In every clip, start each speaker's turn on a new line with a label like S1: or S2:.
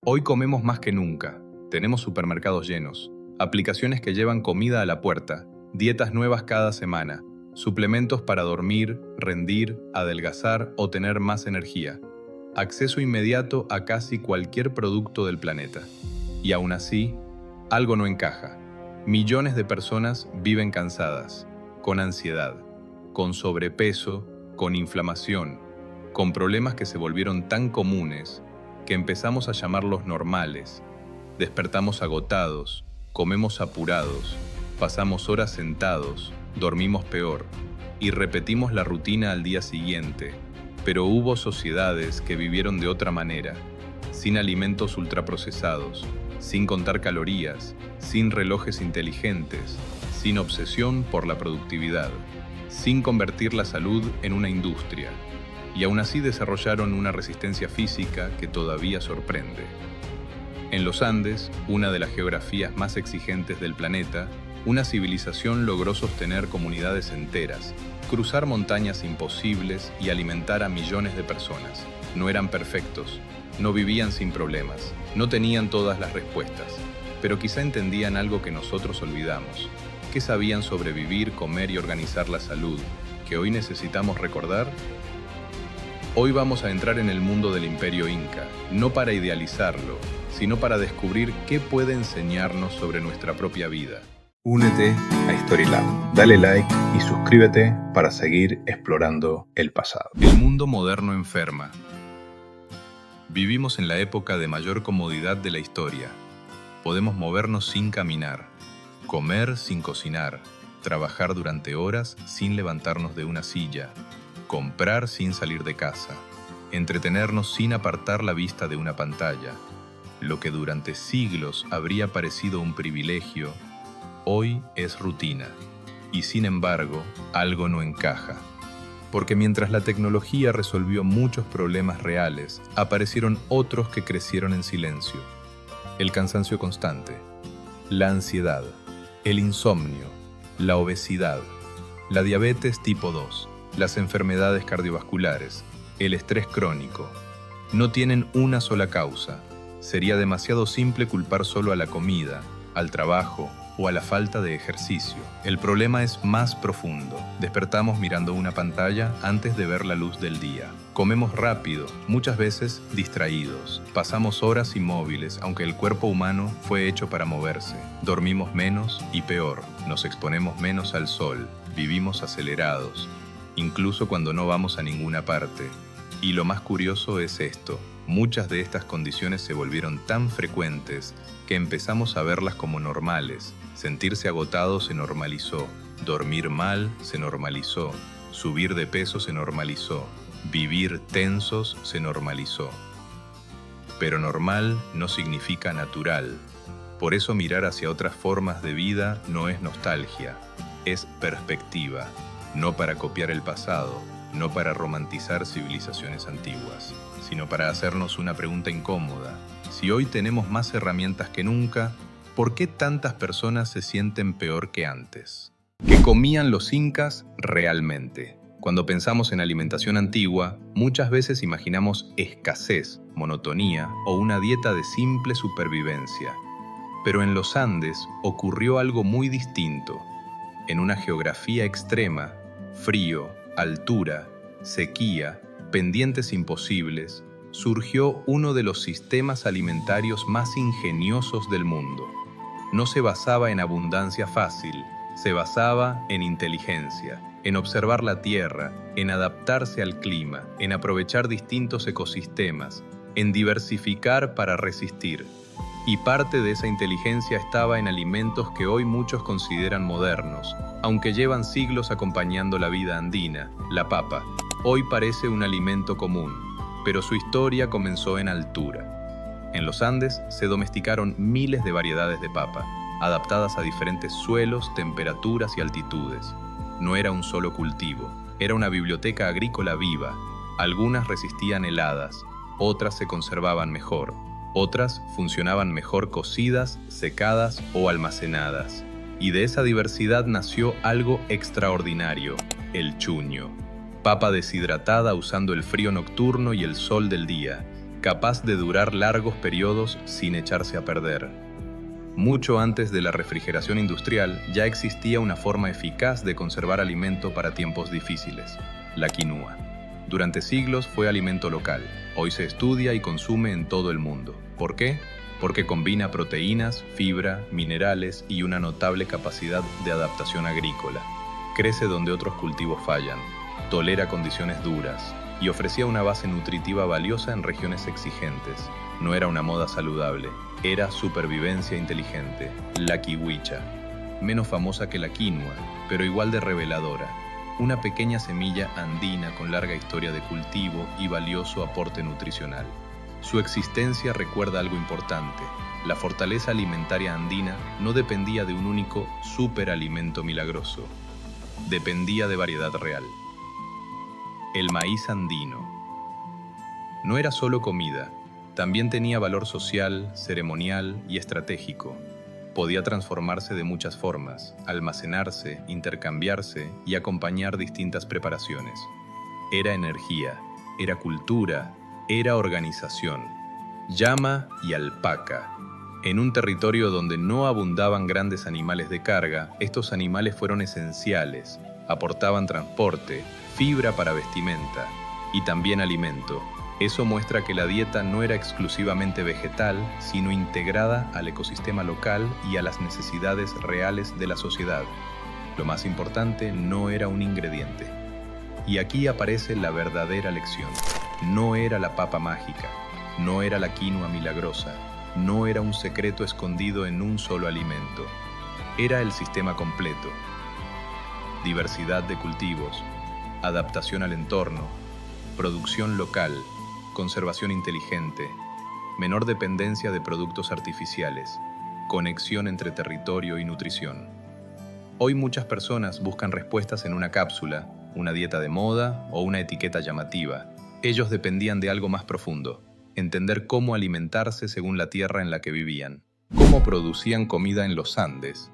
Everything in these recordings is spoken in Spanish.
S1: Hoy comemos más que nunca. Tenemos supermercados llenos, aplicaciones que llevan comida a la puerta, dietas nuevas cada semana, suplementos para dormir, rendir, adelgazar o tener más energía. Acceso inmediato a casi cualquier producto del planeta. Y aún así, algo no encaja. Millones de personas viven cansadas, con ansiedad, con sobrepeso, con inflamación, con problemas que se volvieron tan comunes que empezamos a llamarlos normales. Despertamos agotados, comemos apurados, pasamos horas sentados, dormimos peor y repetimos la rutina al día siguiente. Pero hubo sociedades que vivieron de otra manera, sin alimentos ultraprocesados, sin contar calorías, sin relojes inteligentes, sin obsesión por la productividad, sin convertir la salud en una industria. Y aún así desarrollaron una resistencia física que todavía sorprende. En los Andes, una de las geografías más exigentes del planeta, una civilización logró sostener comunidades enteras, cruzar montañas imposibles y alimentar a millones de personas. No eran perfectos, no vivían sin problemas, no tenían todas las respuestas, pero quizá entendían algo que nosotros olvidamos, que sabían sobrevivir, comer y organizar la salud, que hoy necesitamos recordar. Hoy vamos a entrar en el mundo del Imperio Inca, no para idealizarlo, sino para descubrir qué puede enseñarnos sobre nuestra propia vida.
S2: Únete a Storylab, dale like y suscríbete para seguir explorando el pasado.
S1: El mundo moderno enferma. Vivimos en la época de mayor comodidad de la historia. Podemos movernos sin caminar, comer sin cocinar, trabajar durante horas sin levantarnos de una silla, comprar sin salir de casa, entretenernos sin apartar la vista de una pantalla. Lo que durante siglos habría parecido un privilegio, hoy es rutina. Y sin embargo, algo no encaja. Porque mientras la tecnología resolvió muchos problemas reales, aparecieron otros que crecieron en silencio. El cansancio constante, la ansiedad, el insomnio, la obesidad, la diabetes tipo 2, las enfermedades cardiovasculares, el estrés crónico. No tienen una sola causa. Sería demasiado simple culpar solo a la comida, al trabajo o a la falta de ejercicio. El problema es más profundo. Despertamos mirando una pantalla antes de ver la luz del día. Comemos rápido, muchas veces distraídos. Pasamos horas inmóviles, aunque el cuerpo humano fue hecho para moverse. Dormimos menos y peor. Nos exponemos menos al sol. Vivimos acelerados, incluso cuando no vamos a ninguna parte. Y lo más curioso es esto. Muchas de estas condiciones se volvieron tan frecuentes que empezamos a verlas como normales. Sentirse agotado se normalizó, dormir mal se normalizó, subir de peso se normalizó, vivir tensos se normalizó. Pero normal no significa natural. Por eso mirar hacia otras formas de vida no es nostalgia, es perspectiva, no para copiar el pasado, no para romantizar civilizaciones antiguas, sino para hacernos una pregunta incómoda. Si hoy tenemos más herramientas que nunca, ¿por qué tantas personas se sienten peor que antes? ¿Qué comían los incas realmente? Cuando pensamos en alimentación antigua, muchas veces imaginamos escasez, monotonía o una dieta de simple supervivencia. Pero en los Andes ocurrió algo muy distinto. En una geografía extrema, frío, altura, sequía, pendientes imposibles, surgió uno de los sistemas alimentarios más ingeniosos del mundo. No se basaba en abundancia fácil, se basaba en inteligencia, en observar la tierra, en adaptarse al clima, en aprovechar distintos ecosistemas, en diversificar para resistir. Y parte de esa inteligencia estaba en alimentos que hoy muchos consideran modernos, aunque llevan siglos acompañando la vida andina. La papa hoy parece un alimento común, pero su historia comenzó en altura. En los Andes se domesticaron miles de variedades de papa, adaptadas a diferentes suelos, temperaturas y altitudes. No era un solo cultivo, era una biblioteca agrícola viva. Algunas resistían heladas, otras se conservaban mejor. Otras funcionaban mejor cocidas, secadas o almacenadas. Y de esa diversidad nació algo extraordinario, el chuño. Papa deshidratada usando el frío nocturno y el sol del día. capaz de durar largos periodos sin echarse a perder. Mucho antes de la refrigeración industrial ya existía una forma eficaz de conservar alimento para tiempos difíciles: la quinua. Durante siglos fue alimento local. Hoy se estudia y consume en todo el mundo. ¿Por qué? Porque combina proteínas, fibra, minerales y una notable capacidad de adaptación agrícola. Crece donde otros cultivos fallan, tolera condiciones duras y ofrecía una base nutritiva valiosa en regiones exigentes. No era una moda saludable, era supervivencia inteligente. La kiwicha, menos famosa que la quinua, pero igual de reveladora. Una pequeña semilla andina con larga historia de cultivo y valioso aporte nutricional. Su existencia recuerda algo importante: la fortaleza alimentaria andina no dependía de un único superalimento milagroso, dependía de variedad real. El maíz andino no era solo comida, también tenía valor social, ceremonial y estratégico. Podía transformarse de muchas formas, almacenarse, intercambiarse y acompañar distintas preparaciones. Era energía, era cultura, era organización. Llama y alpaca. En un territorio donde no abundaban grandes animales de carga, estos animales fueron esenciales, aportaban transporte, fibra para vestimenta y también alimento. Eso muestra que la dieta no era exclusivamente vegetal, sino integrada al ecosistema local y a las necesidades reales de la sociedad. Lo más importante, no era un ingrediente. Y aquí aparece la verdadera lección. No era la papa mágica, no era la quinoa milagrosa, no era un secreto escondido en un solo alimento. Era el sistema completo. Diversidad de cultivos, adaptación al entorno, producción local, conservación inteligente, menor dependencia de productos artificiales, conexión entre territorio y nutrición. Hoy muchas personas buscan respuestas en una cápsula, una dieta de moda o una etiqueta llamativa. Ellos dependían de algo más profundo: entender cómo alimentarse según la tierra en la que vivían, cómo producían comida en los Andes.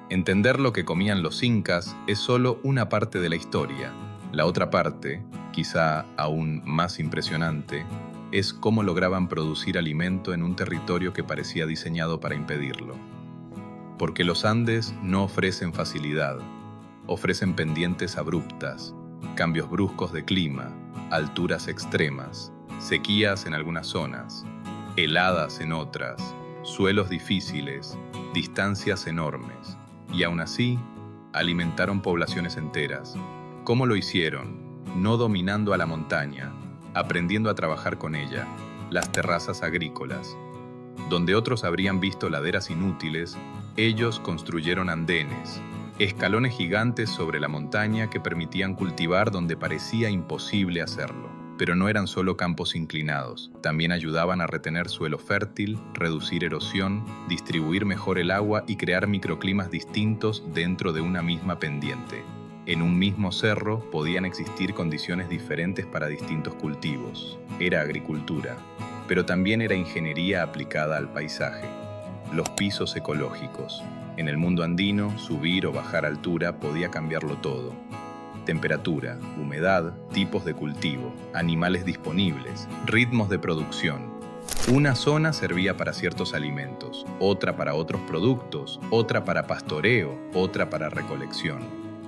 S1: Entender lo que comían los incas es solo una parte de la historia. La otra parte, quizá aún más impresionante, es cómo lograban producir alimento en un territorio que parecía diseñado para impedirlo. Porque los Andes no ofrecen facilidad, ofrecen pendientes abruptas, cambios bruscos de clima, alturas extremas, sequías en algunas zonas, heladas en otras, suelos difíciles, distancias enormes. Y aún así, alimentaron poblaciones enteras. ¿Cómo lo hicieron? No dominando a la montaña, aprendiendo a trabajar con ella, las terrazas agrícolas. Donde otros habrían visto laderas inútiles, ellos construyeron andenes, escalones gigantes sobre la montaña que permitían cultivar donde parecía imposible hacerlo. Pero no eran solo campos inclinados, también ayudaban a retener suelo fértil, reducir erosión, distribuir mejor el agua y crear microclimas distintos dentro de una misma pendiente. En un mismo cerro podían existir condiciones diferentes para distintos cultivos. Era agricultura, pero también era ingeniería aplicada al paisaje. Los pisos ecológicos. En el mundo andino, subir o bajar altura podía cambiarlo todo. Temperatura, humedad, tipos de cultivo, animales disponibles, ritmos de producción. Una zona servía para ciertos alimentos, otra para otros productos, otra para pastoreo, otra para recolección.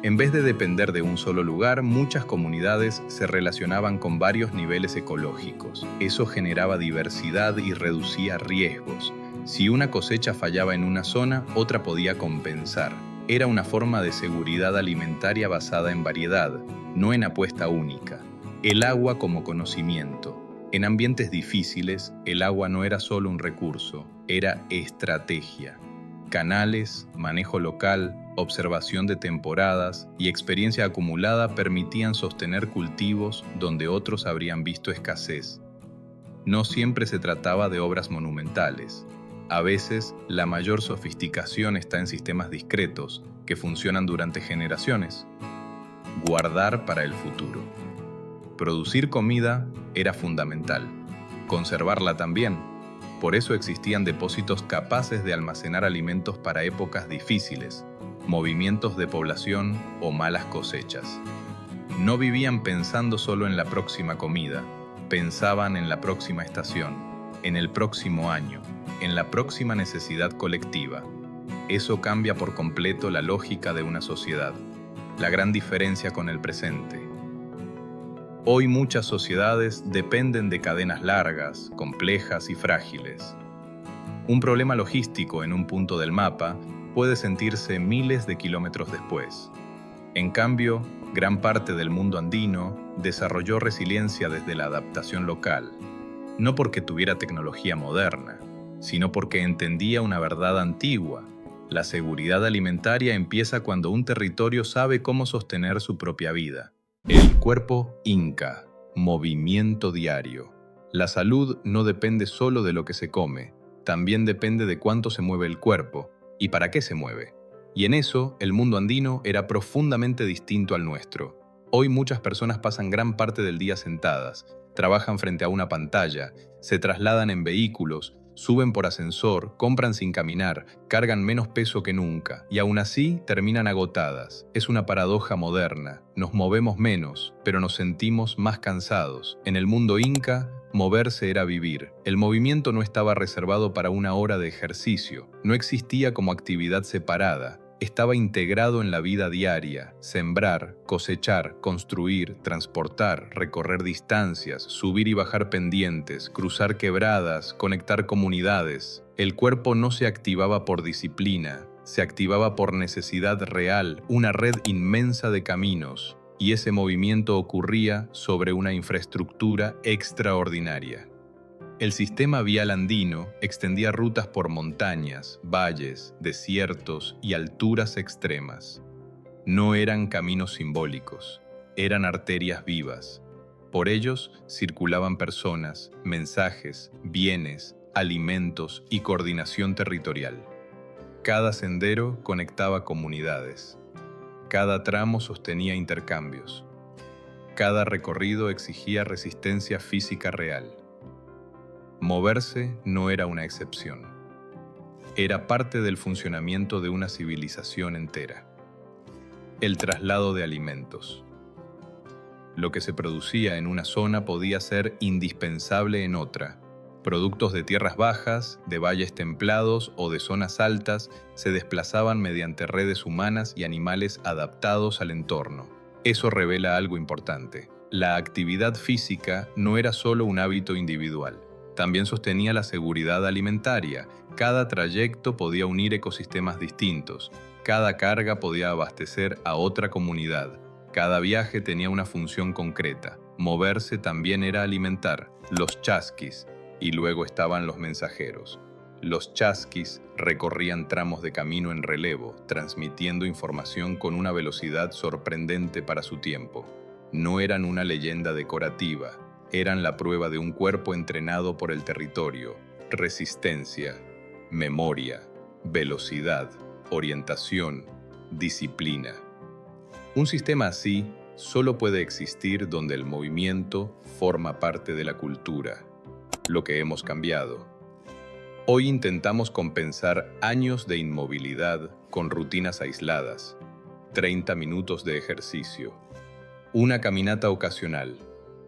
S1: En vez de depender de un solo lugar, muchas comunidades se relacionaban con varios niveles ecológicos. Eso generaba diversidad y reducía riesgos. Si una cosecha fallaba en una zona, otra podía compensar. Era una forma de seguridad alimentaria basada en variedad, no en apuesta única. El agua como conocimiento. En ambientes difíciles, el agua no era solo un recurso, era estrategia. Canales, manejo local, observación de temporadas y experiencia acumulada permitían sostener cultivos donde otros habrían visto escasez. No siempre se trataba de obras monumentales. A veces, la mayor sofisticación está en sistemas discretos que funcionan durante generaciones. Guardar para el futuro. Producir comida era fundamental. Conservarla también. Por eso existían depósitos capaces de almacenar alimentos para épocas difíciles, movimientos de población o malas cosechas. No vivían pensando solo en la próxima comida, Pensaban en la próxima estación, en el próximo año, en la próxima necesidad colectiva. Eso cambia por completo la lógica de una sociedad, la gran diferencia con el presente. Hoy muchas sociedades dependen de cadenas largas, complejas y frágiles. Un problema logístico en un punto del mapa puede sentirse miles de kilómetros después. En cambio, gran parte del mundo andino desarrolló resiliencia desde la adaptación local, no porque tuviera tecnología moderna, sino porque entendía una verdad antigua. La seguridad alimentaria empieza cuando un territorio sabe cómo sostener su propia vida. El cuerpo inca, movimiento diario. La salud no depende solo de lo que se come, también depende de cuánto se mueve el cuerpo y para qué se mueve. Y en eso, el mundo andino era profundamente distinto al nuestro. Hoy muchas personas pasan gran parte del día sentadas, trabajan frente a una pantalla, se trasladan en vehículos, suben por ascensor, compran sin caminar, cargan menos peso que nunca, y aún así terminan agotadas. Es una paradoja moderna. Nos movemos menos, pero nos sentimos más cansados. En el mundo inca, moverse era vivir. El movimiento no estaba reservado para una hora de ejercicio, no existía como actividad separada. Estaba integrado en la vida diaria: sembrar, cosechar, construir, transportar, recorrer distancias, subir y bajar pendientes, cruzar quebradas, conectar comunidades. El cuerpo no se activaba por disciplina, se activaba por necesidad real, una red inmensa de caminos, y ese movimiento ocurría sobre una infraestructura extraordinaria. El sistema vial andino extendía rutas por montañas, valles, desiertos y alturas extremas. No eran caminos simbólicos, eran arterias vivas. Por ellos circulaban personas, mensajes, bienes, alimentos y coordinación territorial. Cada sendero conectaba comunidades. Cada tramo sostenía intercambios. Cada recorrido exigía resistencia física real. Moverse no era una excepción. Era parte del funcionamiento de una civilización entera. El traslado de alimentos. Lo que se producía en una zona podía ser indispensable en otra. Productos de tierras bajas, de valles templados o de zonas altas se desplazaban mediante redes humanas y animales adaptados al entorno. Eso revela algo importante. La actividad física no era solo un hábito individual. También sostenía la seguridad alimentaria. Cada trayecto podía unir ecosistemas distintos. Cada carga podía abastecer a otra comunidad. Cada viaje tenía una función concreta. Moverse también era alimentar. Los chasquis, y luego estaban los mensajeros. Los chasquis recorrían tramos de camino en relevo, transmitiendo información con una velocidad sorprendente para su tiempo. No eran una leyenda decorativa. Eran la prueba de un cuerpo entrenado por el territorio: resistencia, memoria, velocidad, orientación, disciplina. Un sistema así solo puede existir donde el movimiento forma parte de la cultura, lo que hemos cambiado. Hoy intentamos compensar años de inmovilidad con rutinas aisladas: 30 minutos de ejercicio, una caminata ocasional,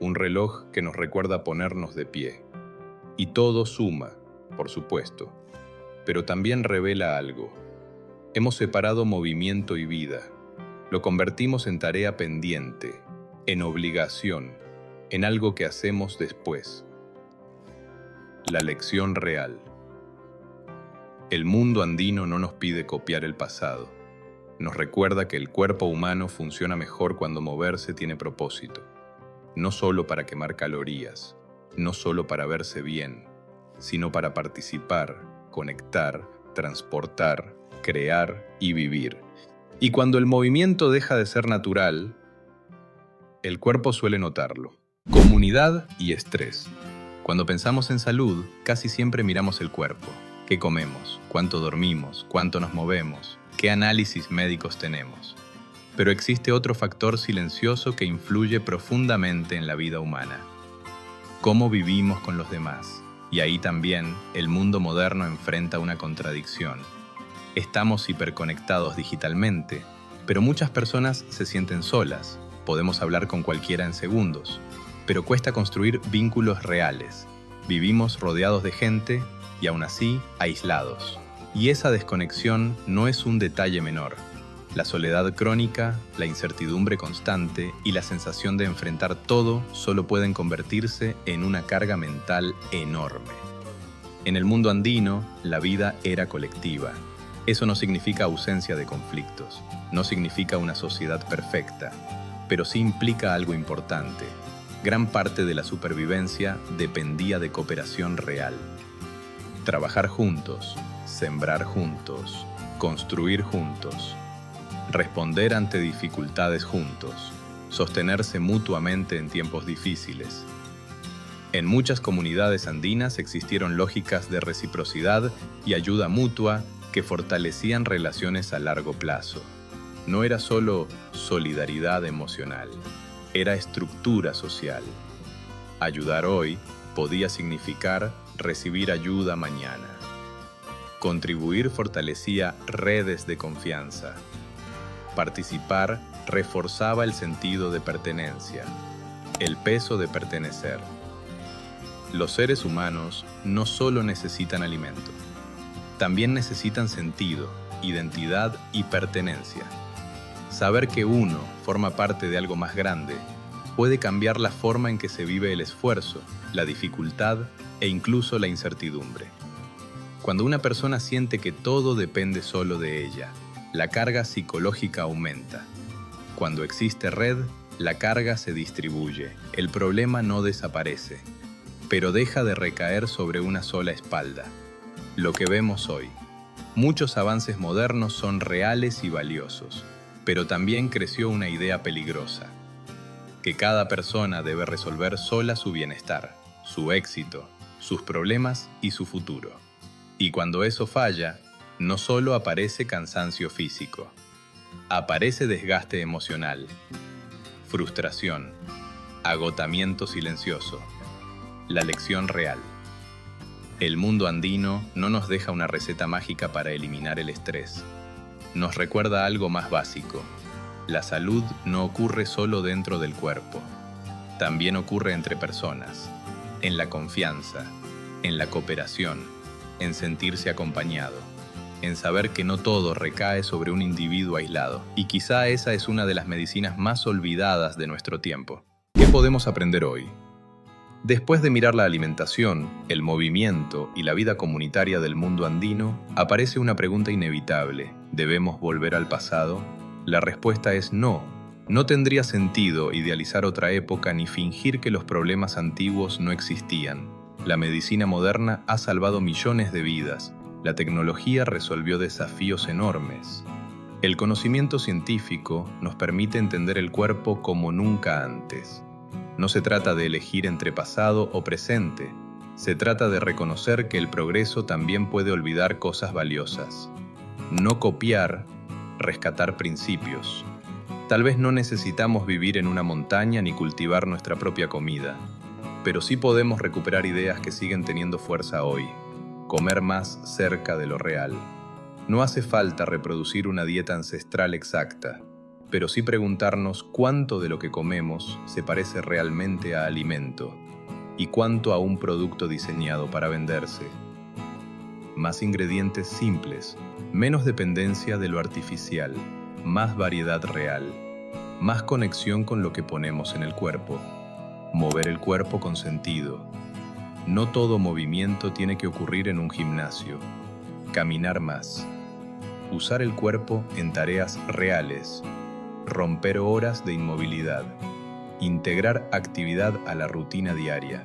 S1: un reloj que nos recuerda ponernos de pie. Y todo suma, por supuesto, pero también revela algo. Hemos separado movimiento y vida. Lo convertimos en tarea pendiente, en obligación, en algo que hacemos después. La lección real. El mundo andino no nos pide copiar el pasado. Nos recuerda que el cuerpo humano funciona mejor cuando moverse tiene propósito. No solo para quemar calorías, no solo para verse bien, sino para participar, conectar, transportar, crear y vivir. Y cuando el movimiento deja de ser natural, el cuerpo suele notarlo. Comunidad y estrés. Cuando pensamos en salud, casi siempre miramos el cuerpo. ¿Qué comemos? ¿Cuánto dormimos? ¿Cuánto nos movemos? ¿Qué análisis médicos tenemos? Pero existe otro factor silencioso que influye profundamente en la vida humana: cómo vivimos con los demás. Y ahí también el mundo moderno enfrenta una contradicción. Estamos hiperconectados digitalmente, pero muchas personas se sienten solas. Podemos hablar con cualquiera en segundos, pero cuesta construir vínculos reales. Vivimos rodeados de gente y aún así aislados. Y esa desconexión no es un detalle menor. La soledad crónica, la incertidumbre constante y la sensación de enfrentar todo solo pueden convertirse en una carga mental enorme. En el mundo andino, la vida era colectiva. Eso no significa ausencia de conflictos, no significa una sociedad perfecta, pero sí implica algo importante. Gran parte de la supervivencia dependía de cooperación real. Trabajar juntos, sembrar juntos, construir juntos, responder ante dificultades juntos, sostenerse mutuamente en tiempos difíciles. En muchas comunidades andinas existieron lógicas de reciprocidad y ayuda mutua que fortalecían relaciones a largo plazo. No era solo solidaridad emocional, era estructura social. Ayudar hoy podía significar recibir ayuda mañana. Contribuir fortalecía redes de confianza. Participar reforzaba el sentido de pertenencia, el peso de pertenecer. Los seres humanos no solo necesitan alimento, también necesitan sentido, identidad y pertenencia. Saber que uno forma parte de algo más grande puede cambiar la forma en que se vive el esfuerzo, la dificultad e incluso la incertidumbre. Cuando una persona siente que todo depende solo de ella, la carga psicológica aumenta. Cuando existe red, la carga se distribuye, el problema no desaparece, pero deja de recaer sobre una sola espalda. Lo que vemos hoy. Muchos avances modernos son reales y valiosos, pero también creció una idea peligrosa, que cada persona debe resolver sola su bienestar, su éxito, sus problemas y su futuro. Y cuando eso falla, no solo aparece cansancio físico, aparece desgaste emocional, frustración, agotamiento silencioso. La lección real. El mundo andino no nos deja una receta mágica para eliminar el estrés. Nos recuerda algo más básico. La salud no ocurre solo dentro del cuerpo. También ocurre entre personas, en la confianza, en la cooperación, en sentirse acompañado, en saber que no todo recae sobre un individuo aislado. Y quizá esa es una de las medicinas más olvidadas de nuestro tiempo. ¿Qué podemos aprender hoy? Después de mirar la alimentación, el movimiento y la vida comunitaria del mundo andino, aparece una pregunta inevitable. ¿Debemos volver al pasado? La respuesta es no. No tendría sentido idealizar otra época ni fingir que los problemas antiguos no existían. La medicina moderna ha salvado millones de vidas. La tecnología resolvió desafíos enormes. El conocimiento científico nos permite entender el cuerpo como nunca antes. No se trata de elegir entre pasado o presente. Se trata de reconocer que el progreso también puede olvidar cosas valiosas. No copiar, rescatar principios. Tal vez no necesitamos vivir en una montaña ni cultivar nuestra propia comida, pero sí podemos recuperar ideas que siguen teniendo fuerza hoy. Comer más cerca de lo real. No hace falta reproducir una dieta ancestral exacta, pero sí preguntarnos cuánto de lo que comemos se parece realmente a alimento y cuánto a un producto diseñado para venderse. Más ingredientes simples, menos dependencia de lo artificial, más variedad real, más conexión con lo que ponemos en el cuerpo. Mover el cuerpo con sentido. No todo movimiento tiene que ocurrir en un gimnasio. Caminar más. Usar el cuerpo en tareas reales. Romper horas de inmovilidad. Integrar actividad a la rutina diaria.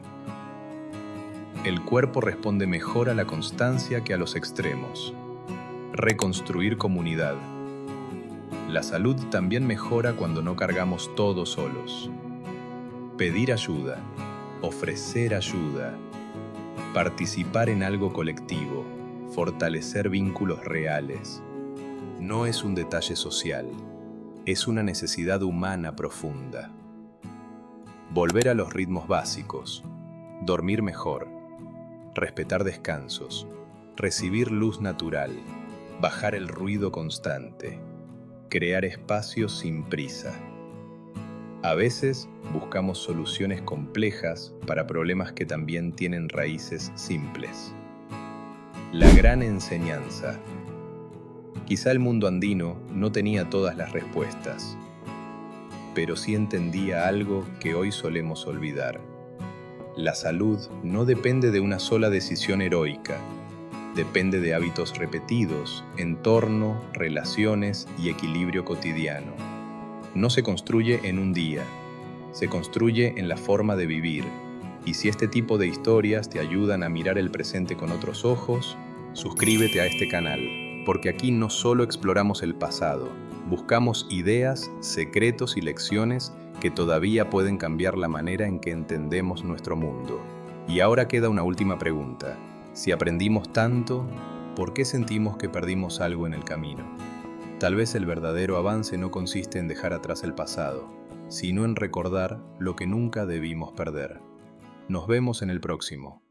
S1: El cuerpo responde mejor a la constancia que a los extremos. Reconstruir comunidad. La salud también mejora cuando no cargamos todo solos. Pedir ayuda. Ofrecer ayuda. Participar en algo colectivo. Fortalecer vínculos reales. No es un detalle social. Es una necesidad humana profunda. Volver a los ritmos básicos. Dormir mejor. Respetar descansos. Recibir luz natural. Bajar el ruido constante. Crear espacios sin prisa. A veces buscamos soluciones complejas para problemas que también tienen raíces simples. La gran enseñanza. Quizá el mundo andino no tenía todas las respuestas, pero sí entendía algo que hoy solemos olvidar. La salud no depende de una sola decisión heroica, depende de hábitos repetidos, entorno, relaciones y equilibrio cotidiano. No se construye en un día, se construye en la forma de vivir. Y si este tipo de historias te ayudan a mirar el presente con otros ojos, suscríbete a este canal, porque aquí no solo exploramos el pasado, buscamos ideas, secretos y lecciones que todavía pueden cambiar la manera en que entendemos nuestro mundo. Y ahora queda una última pregunta. Si aprendimos tanto, ¿por qué sentimos que perdimos algo en el camino? Tal vez el verdadero avance no consiste en dejar atrás el pasado, sino en recordar lo que nunca debimos perder. Nos vemos en el próximo.